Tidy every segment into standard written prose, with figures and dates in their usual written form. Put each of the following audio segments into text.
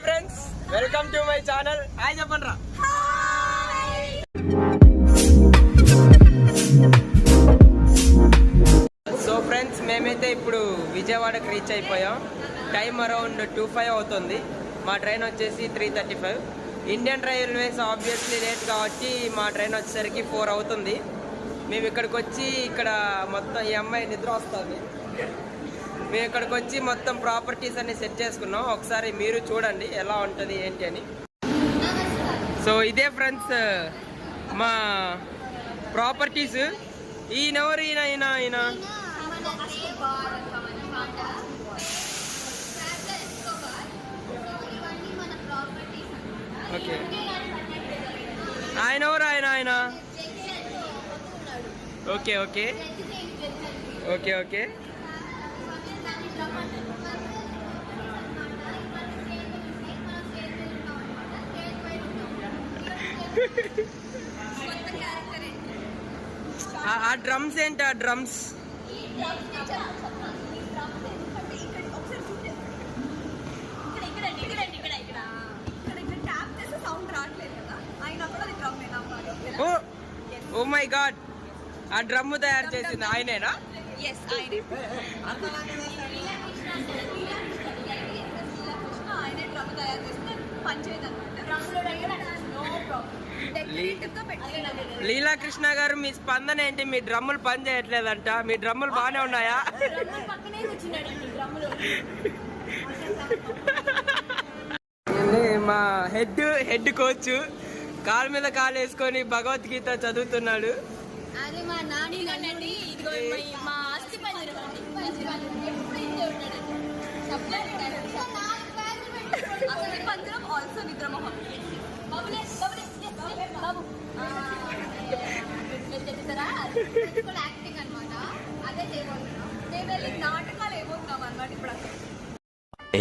Hi friends, welcome to my channel. Hi చెప్పండి రా. So friends, మేమైతే ఇప్పుడు విజయవాడకి రీచ్ అయిపోయాం. టైం అరౌండ్ 2:05 అవుతుంది. మా ట్రైన్ వచ్చేసి 3:35. ఇండియన్ రైల్వేస్ ఆబ్వియస్లీ లేట్ కాబట్టి మా ట్రైన్ వచ్చేసరికి 4 అవుతుంది. మేము ఇక్కడికి వచ్చి ఇక్కడ మొత్తం ఈ అమ్మాయి నిద్ర వస్తుంది. మేము ఇక్కడికి వచ్చి మొత్తం ప్రాపర్టీస్ అన్ని సెట్ చేసుకున్నాం. ఒకసారి మీరు చూడండి ఎలా ఉంటుంది ఏంటి అని. సో ఇదే ఫ్రెండ్స్ మా ప్రాపర్టీస్. ఈయనెవరు? ఈయన ఓకే. ఆయన ఎవరు? ఆయన ఓకే ఓకే ఓకే ఓకే. ఆ డ్రమ్స్ ఏంటి? ఆ డ్రమ్స్ ఓ మై గాడ్, ఆ డ్రమ్ తయారు చేసింది ఆయనేనా? లీలాకృష్ణ గారు, మీ స్పందన ఏంటి? మీ డ్రమ్ములు పని చేయట్లేదంట. మీ డ్రమ్ములు బాగానే ఉన్నాయా? మా హెడ్ కోచ్ కాలు మీద కాలు వేసుకొని భగవద్గీత చదువుతున్నాడు.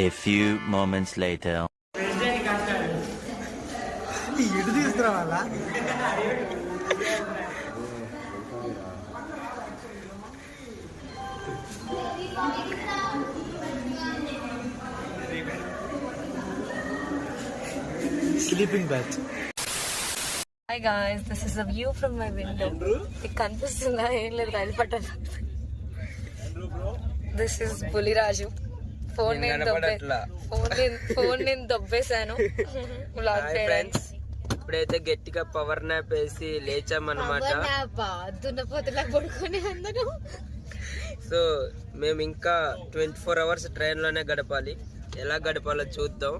A few moments later. ఎటు తీసుకురా వాళ్ళ sleeping bed. Hi guys, this is a view from my window. It కనిపిస్తుందా? ఏం లేదు, రైలు పట్టాలి. This is Buliraju. ఫోన్ నేను దొబ్బేశాను. ఇప్పుడైతే గట్టిగా పవర్ నాప్ వేసి లేచామన్నమాట. సో మేము ఇంకా 24 hours ట్రైన్ లోనే గడపాలి. ఎలా గడపాలో చూద్దాం.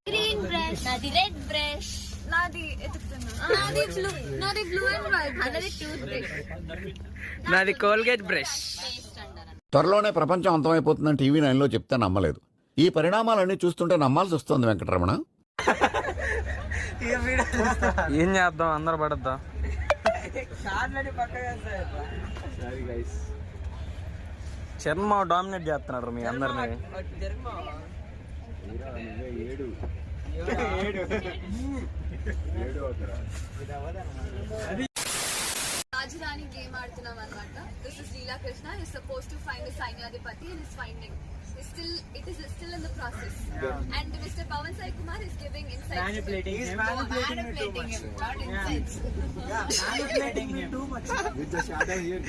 గ్రీన్ బ్రష్, నాది రెడ్ బ్రష్, నాది బ్లూ అండ్ వైట్, నాది టూత్ బ్రష్, నాది కోల్గేట్ బ్రష్. త్వరలోనే ప్రపంచం అంతమైపోతుందని టీవీ 9లో చెప్తే నమ్మలేదు. ఈ పరిణామాలన్నీ చూస్తుంటే నమ్మాల్సి వస్తుంది. వెంకటరమణ, ఏం చేద్దాం? అందరు పడద్దా? చర్మ డామినేట్ చేస్తున్నారు మీ అందరినీ. రాజధాని గేమ్ ఆడుతున్నాం అన్నమాట. This is Leela-Krishna. He's supposed to find a Sainyadipati and is finding. It is still in the process. Yeah. And Mr. Pawan Sai Kumar is giving insights. Manipulating him, not insights. Yeah, manipulating him too much. With the shadow here.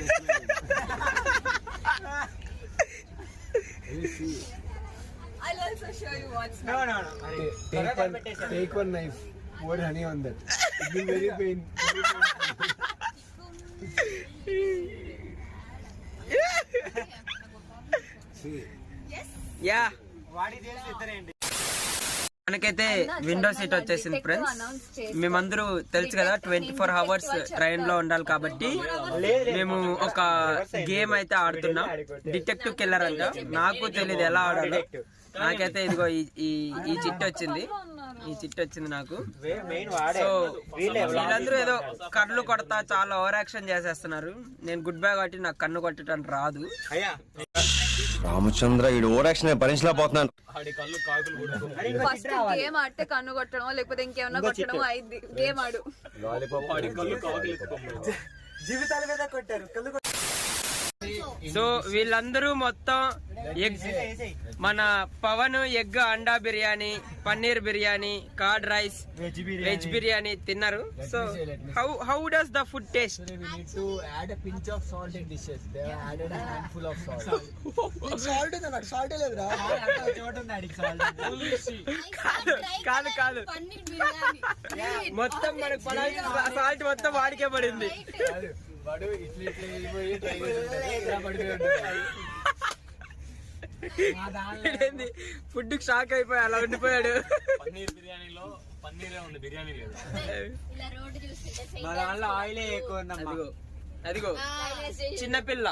I'll also show you what's. No. Take one knife. Pour honey on that. It will be very pain. Yeah, వాడి చేసి ఇద్దరేంటి. మనకైతే window seat వచ్చేసింది friends. మేమందరూ తెలుసు కదా 24 hours train లో ఉండాలి కాబట్టి మేము ఒక గేమ్ అయితే ఆడుతున్నాం. డిటెక్టివ్ కిల్లర్ అంట. నాకు తెలియదు ఎలా ఆడాలో. నాకైతే ఇదిగో ఈ చిట్టు వచ్చింది. నాకు. సో వీళ్ళందరూ ఏదో కళ్ళు కొడతా చాలా ఓవర్ యాక్షన్ చేసేస్తున్నారు. నేను గుడ్ బై కాబట్టి నాకు కన్ను కొట్టడానికి రాదు. రామచంద్ర, ఈ ఓవర్ యాక్షన్ భరించలేకపోతున్నాను. ఫస్ట్ గేమ్ ఆడితే కన్ను కొట్టడం లేకపోతే ఇంకేమన్నా కొట్టడం అయింది. గేమ్ ఆడు. జీవితాల మీద కొట్టారు. సో వీళ్ళందరూ మొత్తం ఎగ్ మన పవన్ ఎగ్ అండా biryani, paneer biryani, curd rice, veg biryani తిన్నారు. So how does the food taste? We need to add a pinch of salt in dishes. They have added a handful of salt. Salt ఉంది నాకు సాల్ట్ లేదురా. కాదు కాదు, మొత్తం మనకు సాల్ట్ మొత్తం వాడికే పడింది. వాడు ఇట్లా ఇట్లా వెళ్ళిపోయి ట్రై చేస్తుంటాడు. ఇలా పడిపోయి ఉంటుంది. ఫుడ్ షాక్ అయిపోయి అలా ఉండిపోయాడు. పన్నీర్ బిర్యానీలో పన్నీరే ఉంది, బిర్యానీ లేదు. మా దాంట్లో ఆయిలే ఎక్కువ ఉందమ్మా. అదిగో చిన్నపిల్ల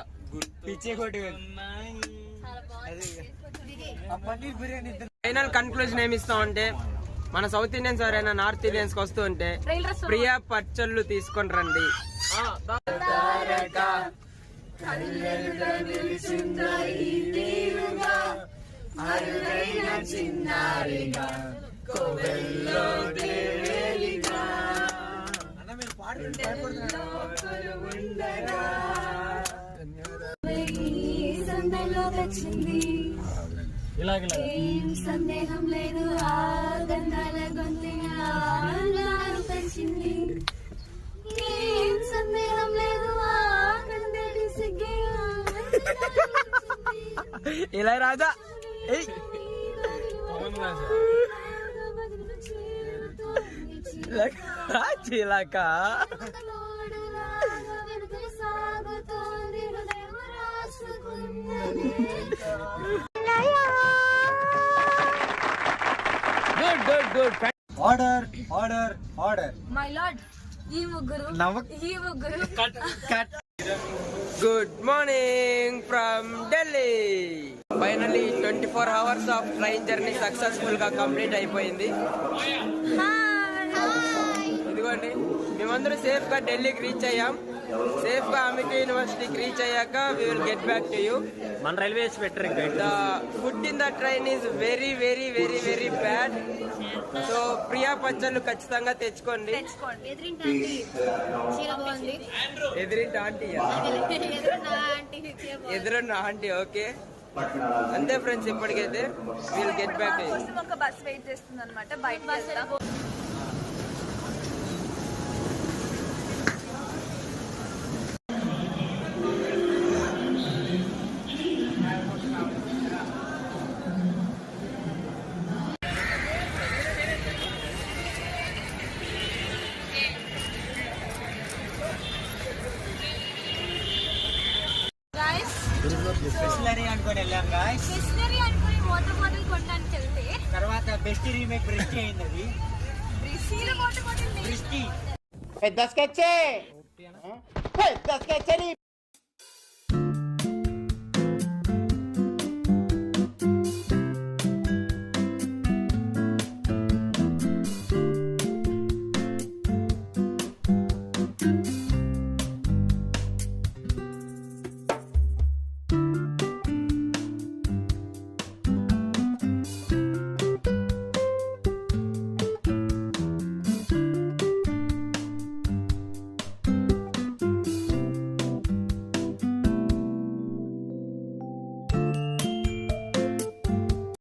పిచ్చే కొట్టి పన్నీర్ బిర్యానీ. ఫైనల్ కన్క్లూజన్ ఏమి ఇస్తాం అంటే, మన సౌత్ ఇండియన్స్ ఎవరైనా నార్త్ ఇండియన్స్ కి వస్తూ ఉంటే ప్రియా పచ్చళ్ళు తీసుకొని రండి. సందేహం లేదు ఆ గంధాల గొంతుగా పెంచింది. ఏం సందేహం లేదు ఆ గంధడి సిగ్గే ఇలా రాజా చిలక. సాగుతోంది హృదయం రాసుకున్నది. Good. Order order order. My lord, ఈ ముగ్గురు good morning from Delhi. Finally 24 hours of train journey successful గా కంప్లీట్ అయిపోయింది. ఇదిగోండి, మేమందరం సేఫ్ గా ఢిల్లీకి రీచ్ అయ్యాం. సేఫ్ గా అమిటీ యూనివర్సిటీకి రీచ్ అయ్యాక we will get back to you. మన railways better. The food in the train is very very very very bad. So Priya పచ్చళ్ళు ఖచ్చితంగా తెచ్చుకోండి. ఎదురింటి ఆంటీ, ఎదురున్న ఆంటీ. ఓకే, అంతే ఫ్రెండ్స్, ఇప్పటికైతే విల్ గెట్ బ్యాక్. ఒక బస్ వెయిట్ చేస్తుంది అనమాట, బయట బిస్లరీ అనుకొని వెళ్ళాం గాయ్స్. బిస్లరీ అనుకుని వాటర్ బాటిల్ కొనడానికి వెళ్తే తర్వాత బెస్ట్ రీమేక్ బ్రెస్ట్ అయింది. అది వాటర్ బాటిల్ బ్రెస్టీ. పెద్ద స్కెచ్